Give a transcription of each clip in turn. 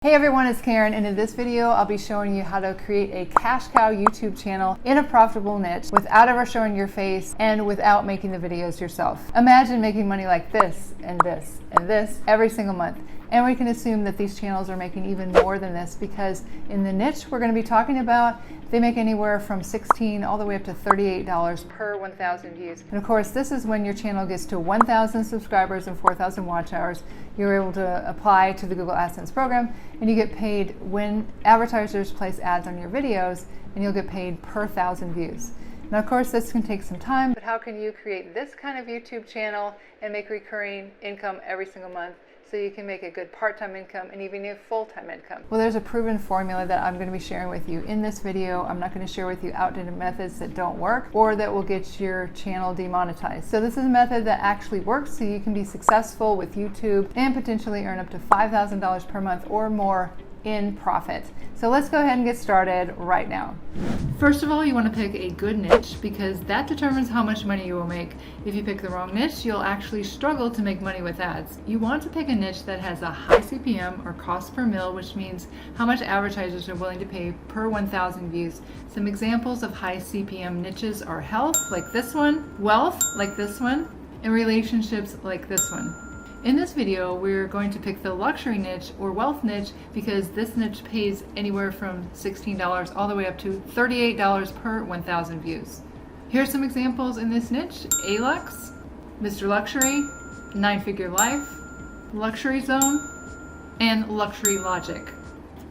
Hey everyone, it's Karen, and in this video I'll be showing you how to create a cash cow YouTube channel in a profitable niche without ever showing your face and without making the videos yourself. Imagine making money like this and this and this every single month. And we can assume that these channels are making even more than this because in the niche we're going to be talking about, they make anywhere from $16 all the way up to $38 per 1,000 views. And of course, this is when your channel gets to 1,000 subscribers and 4,000 watch hours. You're able to apply to the Google AdSense program and you get paid when advertisers place ads on your videos, and you'll get paid per 1,000 views. Now, of course, this can take some time, but how can you create this kind of YouTube channel and make recurring income every single month so you can make a good part-time income and even a full-time income? Well, there's a proven formula that I'm going to be sharing with you in this video. I'm not going to share with you outdated methods that don't work or that will get your channel demonetized. So this is a method that actually works so you can be successful with YouTube and potentially earn up to $5,000 per month or more in profit. So let's go ahead and get started right now. First of all, you want to pick a good niche because that determines how much money you will make. If you pick the wrong niche, you'll actually struggle to make money with ads. You want to pick a niche that has a high CPM or cost per mil, which means how much advertisers are willing to pay per 1,000 views. Some examples of high CPM niches are health, like this one, wealth, like this one, and relationships, like this one. In this video, we're going to pick the luxury niche or wealth niche because this niche pays anywhere from $16 all the way up to $38 per 1,000 views. Here's some examples in this niche: A-Lux, Mr. Luxury, 9-Figure Life, Luxury Zone, and Luxury Logic.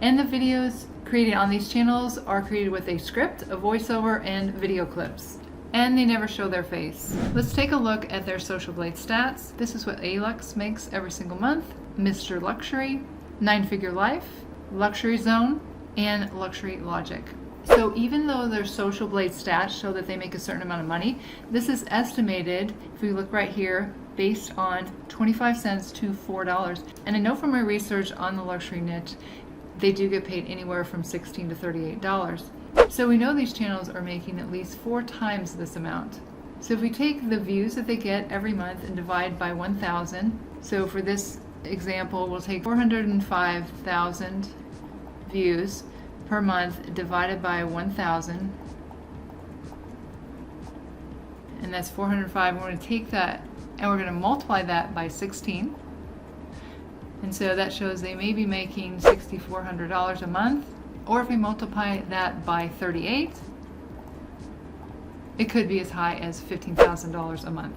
And the videos created on these channels are created with a script, a voiceover, and video clips. And they never show their face. Let's take a look at their Social Blade stats. This is what A-Lux makes every single month: Mr. Luxury, 9-Figure Life, Luxury Zone, and Luxury Logic. So even though their Social Blade stats show that they make a certain amount of money, this is estimated, if we look right here, based on 25 cents to $4. And I know from my research on the luxury niche, they do get paid anywhere from $16 to $38. So we know these channels are making at least 4 times this amount. So if we take the views that they get every month and divide by 1,000, so for this example, we'll take 405,000 views per month divided by 1,000, and that's 405. We're going to take that and we're going to multiply that by 16. And so that shows they may be making $6,400 a month. Or if we multiply that by 38, it could be as high as $15,000 a month.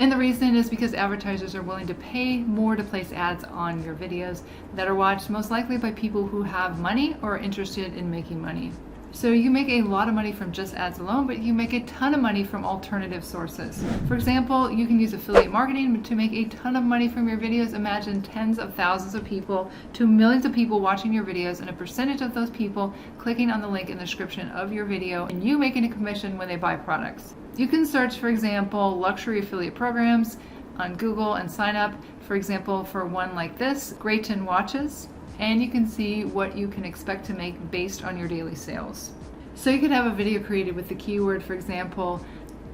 And the reason is because advertisers are willing to pay more to place ads on your videos that are watched most likely by people who have money or are interested in making money. So you make a lot of money from just ads alone, but you make a ton of money from alternative sources. For example, you can use affiliate marketing to make a ton of money from your videos. Imagine tens of thousands of people to millions of people watching your videos, and a percentage of those people clicking on the link in the description of your video, and you making a commission when they buy products. You can search, for example, luxury affiliate programs on Google and sign up, for example, for one like this, Grayton Watches. And you can see what you can expect to make based on your daily sales. So you could have a video created with the keyword, for example,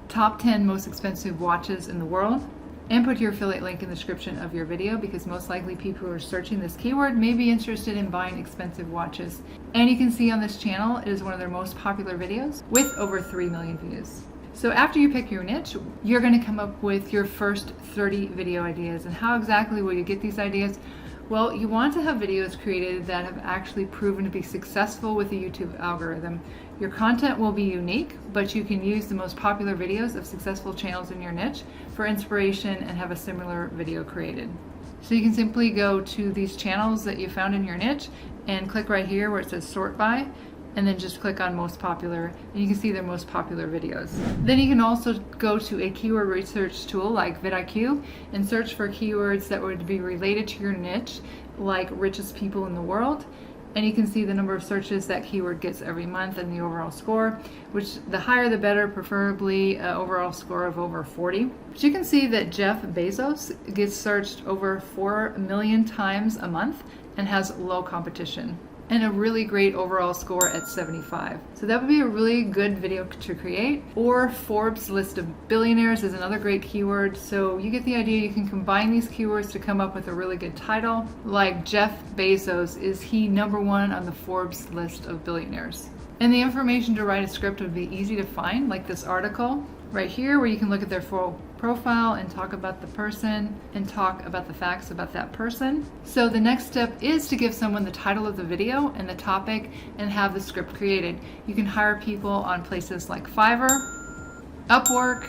top 10 most expensive watches in the world, and put your affiliate link in the description of your video because most likely people who are searching this keyword may be interested in buying expensive watches. And you can see on this channel, it is one of their most popular videos with over 3 million views. So after you pick your niche, you're going to come up with your first 30 video ideas. And how exactly will you get these ideas? Well, you want to have videos created that have actually proven to be successful with the YouTube algorithm. Your content will be unique, but you can use the most popular videos of successful channels in your niche for inspiration and have a similar video created. So you can simply go to these channels that you found in your niche and click right here where it says sort by, and then just click on most popular, and you can see their most popular videos. Then you can also go to a keyword research tool like vidIQ and search for keywords that would be related to your niche, like richest people in the world. And you can see the number of searches that keyword gets every month and the overall score, which the higher the better, preferably an overall score of over 40. But you can see that Jeff Bezos gets searched over 4 million times a month and has low competition. and a really great overall score at 75. So that would be a really good video to create. Or Forbes list of billionaires is another great keyword. So you get the idea. You can combine these keywords to come up with a really good title. Like Jeff Bezos, is he #1 on the Forbes list of billionaires? And the information to write a script would be easy to find, like this article right here, where you can look at their full profile and talk about the person and talk about the facts about that person. So the next step is to give someone the title of the video and the topic and have the script created. You can hire people on places like Fiverr, Upwork,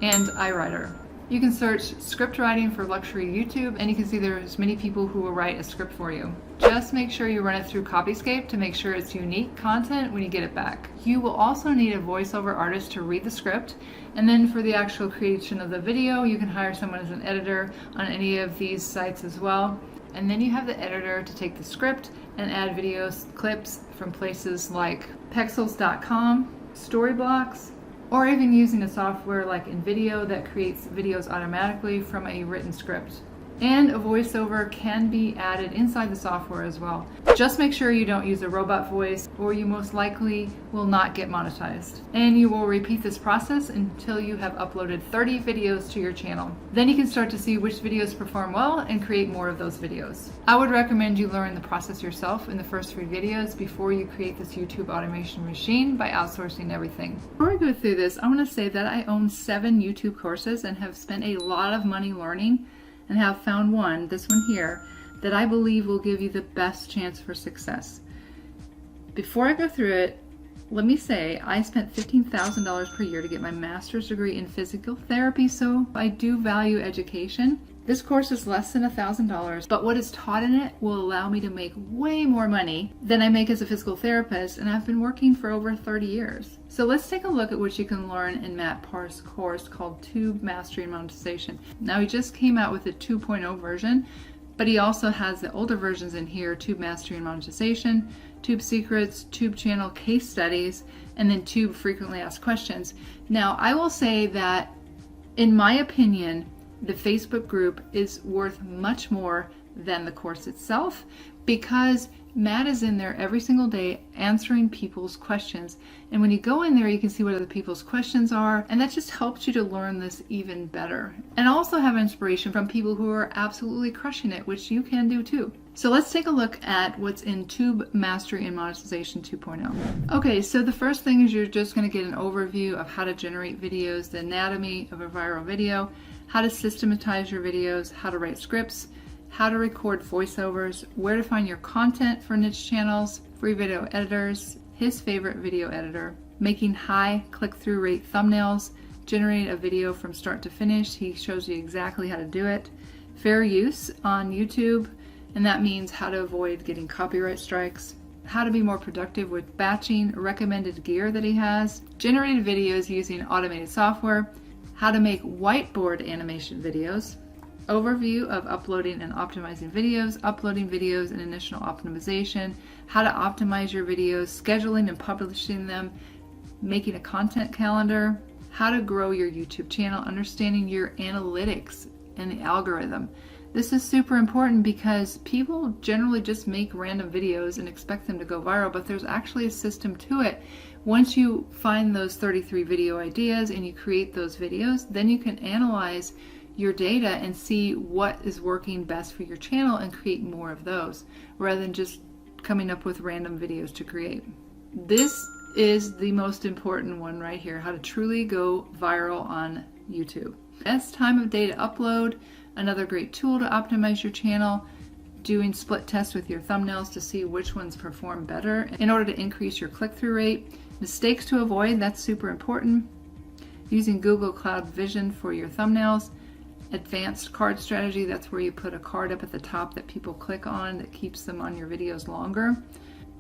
and iWriter. You can search script writing for luxury YouTube, and you can see there's many people who will write a script for you. Just make sure you run it through Copyscape to make sure it's unique content when you get it back. You will also need a voiceover artist to read the script, and then for the actual creation of the video, you can hire someone as an editor on any of these sites as well. And then you have the editor to take the script and add videos, clips from places like Pexels.com, Storyblocks, or even using a software like InVideo that creates videos automatically from a written script. And a voiceover can be added inside the software as well. Just make sure you don't use a robot voice, or you most likely will not get monetized. And you will repeat this process until you have uploaded 30 videos to your channel. Then you can start to see which videos perform well and create more of those videos. I would recommend you learn the process yourself in the first 3 videos before you create this YouTube automation machine by outsourcing everything. Before I go through this, I want to say that I own 7 YouTube courses and have spent a lot of money learning, and have found one, this one here, that I believe will give you the best chance for success. Before I go through it, let me say I spent $15,000 per year to get my master's degree in physical therapy, so I do value education. This course is less than $1,000, but what is taught in it will allow me to make way more money than I make as a physical therapist, and I've been working for over 30 years. So let's take a look at what you can learn in Matt Parr's course called Tube Mastery and Monetization. Now, he just came out with the 2.0 version, but he also has the older versions in here: Tube Mastery and Monetization, Tube Secrets, Tube Channel Case Studies, and then Tube Frequently Asked Questions. Now, I will say that, in my opinion, the Facebook group is worth much more than the course itself, because Matt is in there every single day answering people's questions. And when you go in there, you can see what other people's questions are, and that just helps you to learn this even better. And also have inspiration from people who are absolutely crushing it, which you can do too. So let's take a look at what's in Tube Mastery and Monetization 2.0. Okay, so the first thing is you're just going to get an overview of how to generate videos, the anatomy of a viral video, how to systematize your videos, how to write scripts, how to record voiceovers, where to find your content for niche channels, free video editors, his favorite video editor, making high click-through rate thumbnails, generating a video from start to finish. He shows you exactly how to do it. Fair use on YouTube, and that means how to avoid getting copyright strikes, how to be more productive with batching, recommended gear that he has, generated videos using automated software, how to make whiteboard animation videos, overview of uploading and optimizing videos, uploading videos and initial optimization, how to optimize your videos, scheduling and publishing them, making a content calendar, how to grow your YouTube channel, understanding your analytics and the algorithm. This is super important because people generally just make random videos and expect them to go viral, but there's actually a system to it. Once you find those 33 video ideas and you create those videos, then you can analyze your data and see what is working best for your channel and create more of those, rather than just coming up with random videos to create. This is the most important one right here: how to truly go viral on YouTube. Best time of day to upload, another great tool to optimize your channel, doing split tests with your thumbnails to see which ones perform better in order to increase your click-through rate. Mistakes to avoid, that's super important. Using Google Cloud Vision for your thumbnails. Advanced card strategy, that's where you put a card up at the top that people click on that keeps them on your videos longer.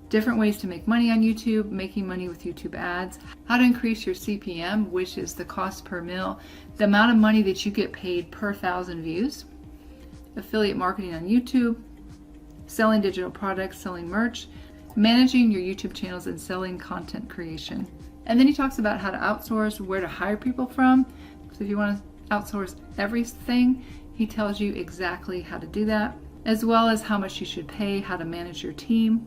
Different ways to make money on YouTube, making money with YouTube ads. How to increase your CPM, which is the cost per mil, the amount of money that you get paid per 1,000 views. Affiliate marketing on YouTube. Selling digital products, selling merch. Managing your YouTube channels and selling content creation. And then he talks about how to outsource, where to hire people from. So if you want to outsource everything, he tells you exactly how to do that, as well as how much you should pay, how to manage your team.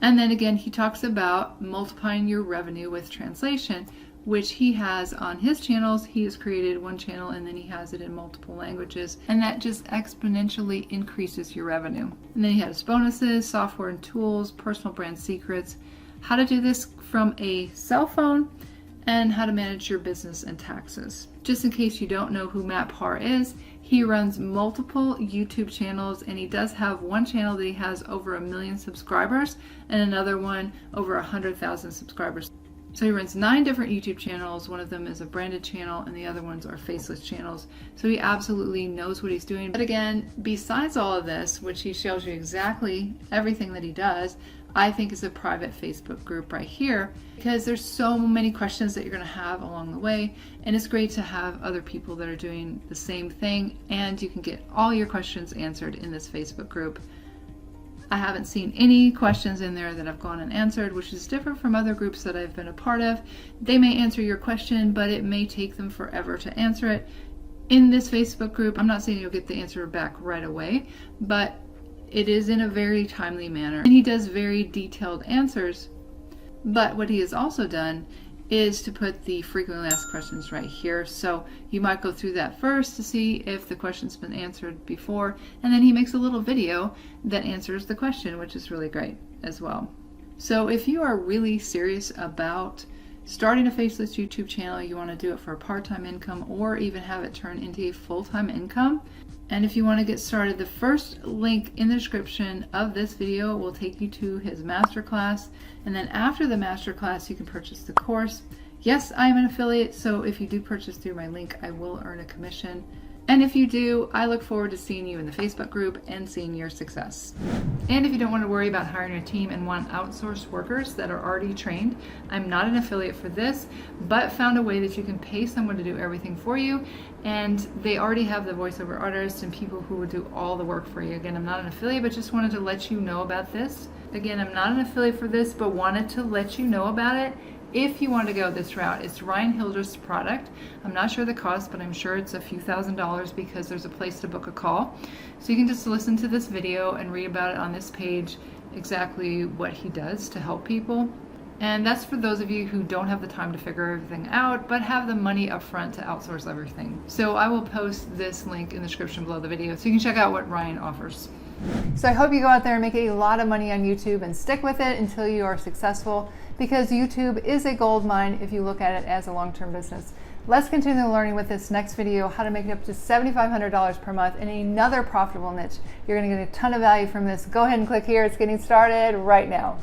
And then again, he talks about multiplying your revenue with translation, which he has on his channels. He has created one channel and then he has it in multiple languages, and that just exponentially increases your revenue. And then he has bonuses, software and tools, personal brand secrets, how to do this from a cell phone, and how to manage your business and taxes. Just in case you don't know who Matt Parr is, he runs multiple YouTube channels, and he does have one channel that he has over 1 million subscribers and another one over 100,000 subscribers. So he runs 9 different YouTube channels. One of them is a branded channel and the other ones are faceless channels. So he absolutely knows what he's doing. But again, besides all of this, which he shows you exactly everything that he does, I think is a private Facebook group right here, because there's so many questions that you're going to have along the way, and it's great to have other people that are doing the same thing, and you can get all your questions answered in this Facebook group. I haven't seen any questions in there that I've gone and answered, which is different from other groups that I've been a part of. They may answer your question, but it may take them forever to answer it. In this Facebook group, I'm not saying you'll get the answer back right away, but it is in a very timely manner. And he does very detailed answers. But what he has also done is to put the frequently asked questions right here. So you might go through that first to see if the question's been answered before, and then he makes a little video that answers the question, which is really great as well. So if you are really serious about starting a faceless YouTube channel, you want to do it for a part-time income or even have it turn into a full-time income, and if you want to get started, the first link in the description of this video will take you to his masterclass. And then after the masterclass, you can purchase the course. Yes, I am an affiliate, so if you do purchase through my link, I will earn a commission. And if you do, I look forward to seeing you in the Facebook group and seeing your success. And if you don't want to worry about hiring a team and want outsourced workers that are already trained, I'm not an affiliate for this, but found a way that you can pay someone to do everything for you, and they already have the voiceover artists and people who would do all the work for you. Again, I'm not an affiliate, but just wanted to let you know about this. Again, I'm not an affiliate for this, but wanted to let you know about it. If you want to go this route, it's Ryan Hildreth's product. I'm not sure the cost, but I'm sure it's a few $1,000s because there's a place to book a call. So you can just listen to this video and read about it on this page, exactly what he does to help people. And that's for those of you who don't have the time to figure everything out, but have the money up front to outsource everything. So I will post this link in the description below the video so you can check out what Ryan offers. So I hope you go out there and make a lot of money on YouTube and stick with it until you are successful, because YouTube is a gold mine if you look at it as a long-term business. Let's continue learning with this next video, how to make up to $7,500 per month in another profitable niche. You're going to get a ton of value from this. Go ahead and click here. It's getting started right now.